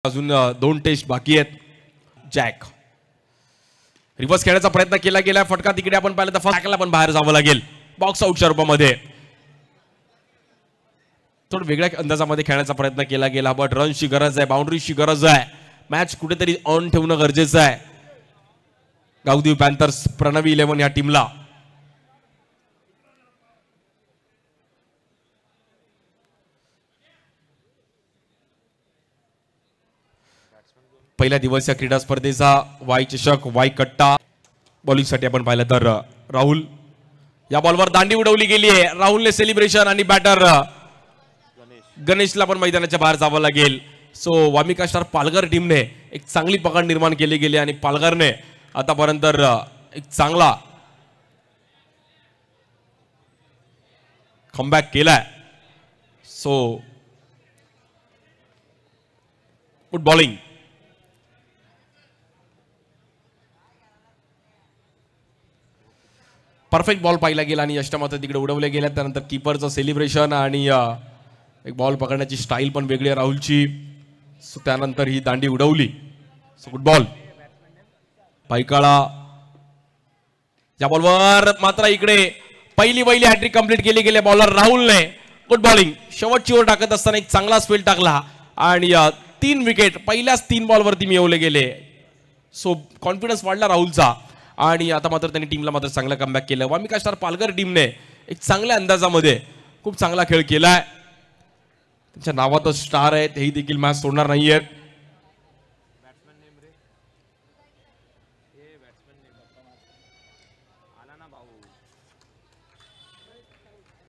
अजून 2 टेस्ट बाकी आहेत. जॅक रिव्हर्स खेळण्याचा प्रयत्न केला गेला. फटका तिकडे आपण पाहिलं तर फटकाला पण बाहेर जावं लागेल. बॉक्स आउटच्या रूपामध्ये थोडं वेगळ्या अंदाजामध्ये खेळण्याचा प्रयत्न केला गेला. बट रनची गरज आहे, बाउंड्रीची गरज आहे. मॅच कुठेतरी ऑन ठेवणं गरजेचं आहे. गावदेवी पॅन्थर्स प्रणवी 11 या टीमला. पहिल्या दिवसीय क्रीडा स्पर्धेचा वाय चषक वाय कट्टा बॉलिंगसाठी आपण पाहिलं तर राहुल या बॉलवर दांडी उडवली गेली आहे. राहुलने सेलिब्रेशन आणि बॅटर गणेशला पण मैदानाच्या बाहेर जावं लागेल. सो वामिका स्टार पालघर टीमने एक चांगली पकड निर्माण केली गेली आणि पालघरने आतापर्यंत एक चांगला कमबॅक केलाय. So good bowling. Perfect ball पाहिला गेला आणि यष्टमात्र तिकडे उडवले गेल्या. त्यानंतर कीपरचं सेलिब्रेशन आणि एक बॉल पकडण्याची स्टाईल पण वेगळी आहे राहुलची. सो त्यानंतर ही दांडी उडवली. So good ball. पायकाळा या बॉलवर मात्र इकडे पहिली हॅट्रिक कंप्लीट केली गेली बॉलर राहुलने. Good bowling. शेवटची ओव्हर टाकत असताना एक चांगला स्पेल टाकला आणि 3 विकेट पहिल्याच 3 बॉलवरती मिळवले गेले. सो कॉन्फिडन्स वाढला राहुलचा आणि आता मात्र त्यांनी टीमला मात्र चांगला कमबॅक केलं. वामिका स्टार पालघर टीमने एक चांगल्या अंदाजामध्ये खूप चांगला खेळ केलाय. त्यांच्या नावातच स्टार आहे, तेही देखील मॅच सोडणार नाहीयेत.